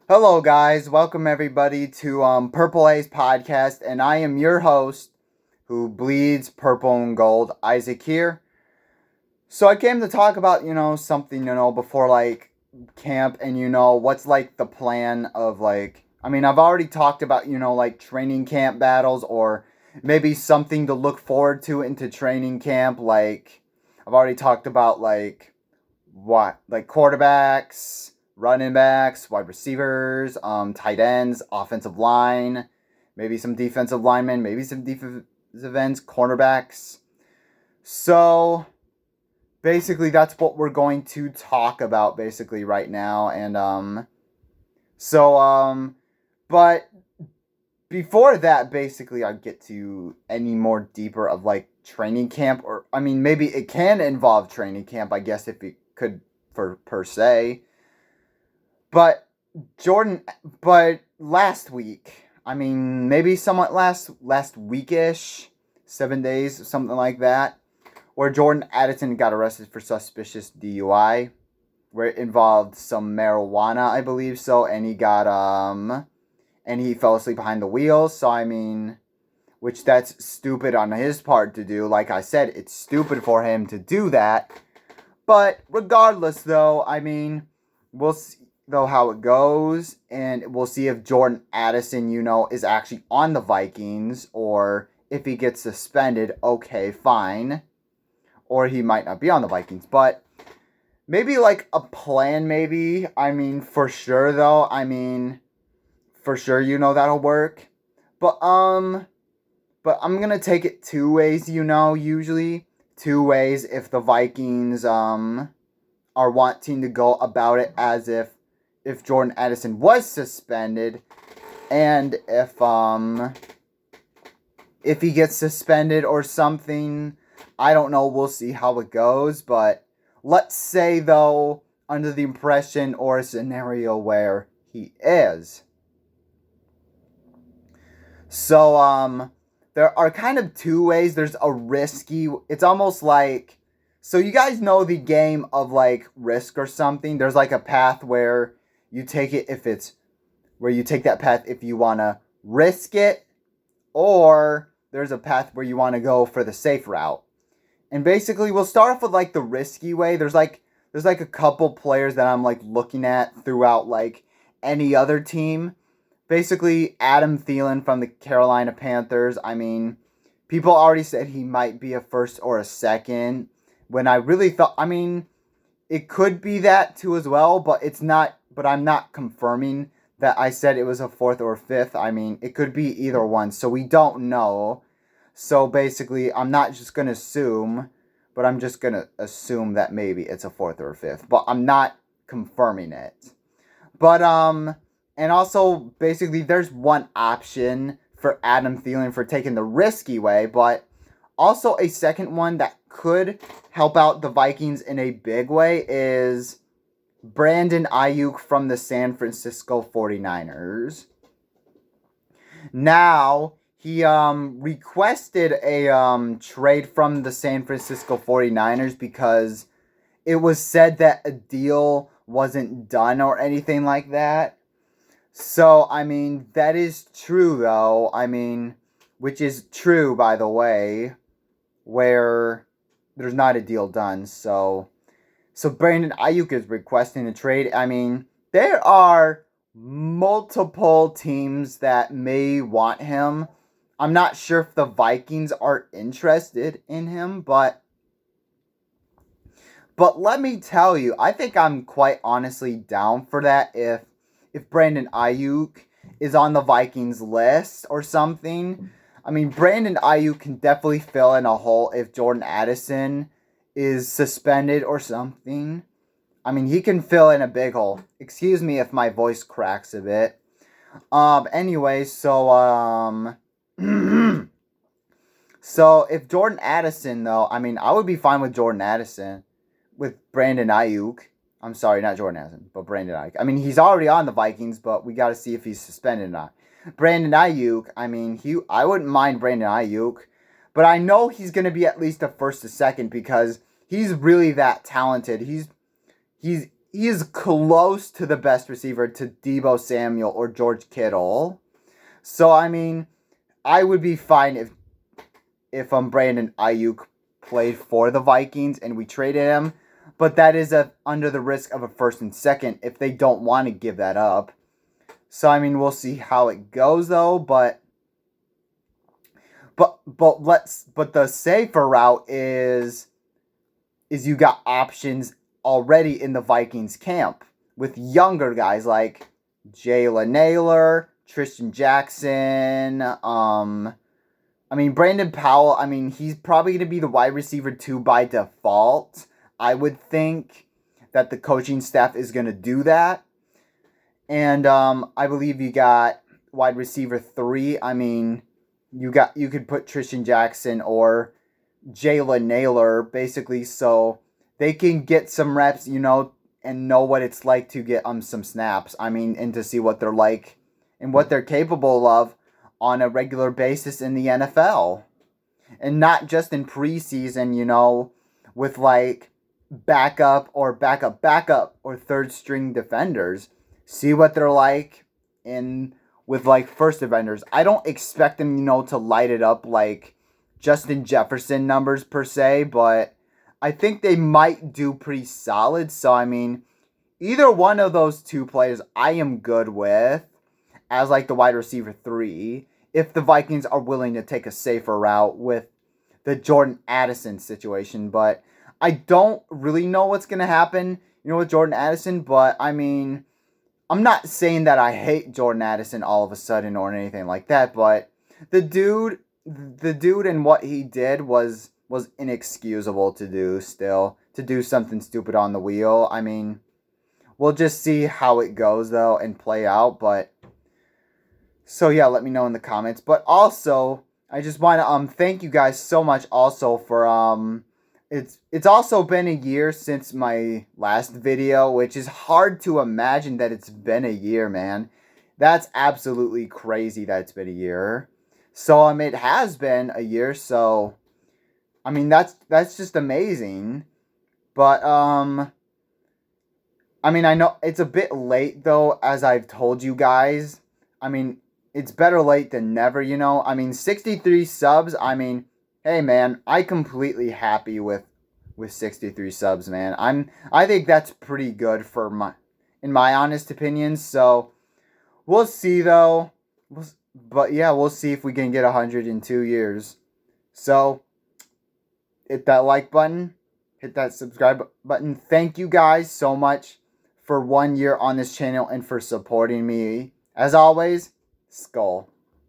Hello, guys. Welcome everybody to Purple A's podcast, and I am your host, who bleeds purple and gold, Isaac here. So I came to talk about something before camp, and what's like the plan of I've already talked about like training camp battles or maybe something to look forward to into training camp. Like I've already talked about quarterbacks, running backs, wide receivers, tight ends, offensive line, maybe some defensive linemen, maybe some defensive ends, cornerbacks. So basically, that's what we're going to talk about basically right now, and so but before that, basically, I get to any more deeper of like training camp, or I mean, maybe it can involve training camp, I guess, if it could for per se. But Jordan, but last week, I mean, maybe somewhat last weekish, 7 days, something like that, where Jordan Addison got arrested for suspicious DUI, where it involved some marijuana, I believe so, and he fell asleep behind the wheel. So I mean, which that's stupid on his part to do. Like I said, it's stupid for him to do that. But regardless, though, I mean, we'll see though how it goes, and we'll see if Jordan Addison, is actually on the Vikings, or if he gets suspended. Okay, fine, or he might not be on the Vikings, but maybe like a plan. Maybe, I mean, for sure though. I mean, for sure, that'll work. But but I'm gonna take it two ways. Usually two ways if the Vikings are wanting to go about it as if Jordan Addison was suspended, and if he gets suspended or something. I don't know, we'll see how it goes, but let's say though, under the impression or a scenario where he is. So there are kind of two ways. There's a risky, it's almost like, so you guys know the game of like Risk or something. There's like a path where you take it if it's where you take that path if you want to risk it, or there's a path where you want to go for the safe route. And basically, we'll start off with like the risky way. There's like a couple players that I'm like looking at throughout like any other team. Basically, Adam Thielen from the Carolina Panthers. I mean, people already said he might be a first or a second, when I really thought, I mean, it could be that too as well, but it's not, but I'm not confirming that I said it was a fourth or fifth. I mean, it could be either one, so we don't know. So basically, I'm not just going to assume, but I'm just going to assume that maybe it's a fourth or a fifth, but I'm not confirming it. But and also basically there's one option for Adam Thielen for taking the risky way, but also a second one that could help out the Vikings in a big way is Brandon Ayuk from the San Francisco 49ers. Now, he requested a trade from the San Francisco 49ers because it was said that a deal wasn't done or anything like that. So, I mean, that is true though. I mean, which is true, by the way, where there's not a deal done. So Brandon Ayuk is requesting a trade. I mean, there are multiple teams that may want him. I'm not sure if the Vikings are interested in him, but let me tell you, I think I'm quite honestly down for that if Brandon Ayuk is on the Vikings list or something. I mean, Brandon Ayuk can definitely fill in a hole if Jordan Addison is suspended or something. I mean, he can fill in a big hole. Excuse me if my voice cracks a bit. Anyway, so so if Jordan Addison though, I mean, I would be fine with Jordan Addison with Brandon Ayuk. I'm sorry, not Jordan Addison, but Brandon Ayuk. I mean, he's already on the Vikings, but we got to see if he's suspended or not. Brandon Ayuk, I mean, I wouldn't mind Brandon Ayuk, but I know he's going to be at least a first to second because he's really that talented. He's he is close to the best receiver to Deebo Samuel or George Kittle. So I mean, I would be fine if Brandon Ayuk played for the Vikings and we traded him, but that is under the risk of a first and second if they don't want to give that up. So I mean, we'll see how it goes though, but the safer route is you got options already in the Vikings camp with younger guys like Jalen Naylor, Tristan Jackson, I mean, Brandon Powell, I mean, he's probably going to be the wide receiver 2 by default. I would think that the coaching staff is going to do that. And I believe you got wide receiver 3. I mean, you could put Tristan Jackson or Jalen Naylor, basically, so they can get some reps, and know what it's like to get some snaps. I mean, and to see what they're like and what they're capable of on a regular basis in the NFL. And not just in preseason, with like backup or third string defenders. See what they're like with like first defenders. I don't expect them, to light it up like Justin Jefferson numbers per se, but I think they might do pretty solid. So I mean, either one of those two players I am good with as like the wide receiver 3 if the Vikings are willing to take a safer route with the Jordan Addison situation. But I don't really know what's going to happen, with Jordan Addison. But I mean, I'm not saying that I hate Jordan Addison all of a sudden or anything like that. But the dude and what he did was inexcusable to do still. To do something stupid on the wheel. I mean, we'll just see how it goes though and play out. But so yeah, let me know in the comments. But also, I just want to thank you guys so much also for it's also been a year since my last video, which is hard to imagine that it's been a year, man. That's absolutely crazy that it's been a year. So it has been a year, so I mean that's just amazing. But I mean, I know it's a bit late though, as I've told you guys. I mean, it's better late than never, I mean, 63 subs. I mean, hey man, I completely happy with 63 subs, man. I think that's pretty good in my honest opinion. So we'll see though. But yeah, we'll see if we can get 100 in 2 years. So hit that like button, hit that subscribe button. Thank you guys so much for 1 year on this channel and for supporting me. As always, Skull.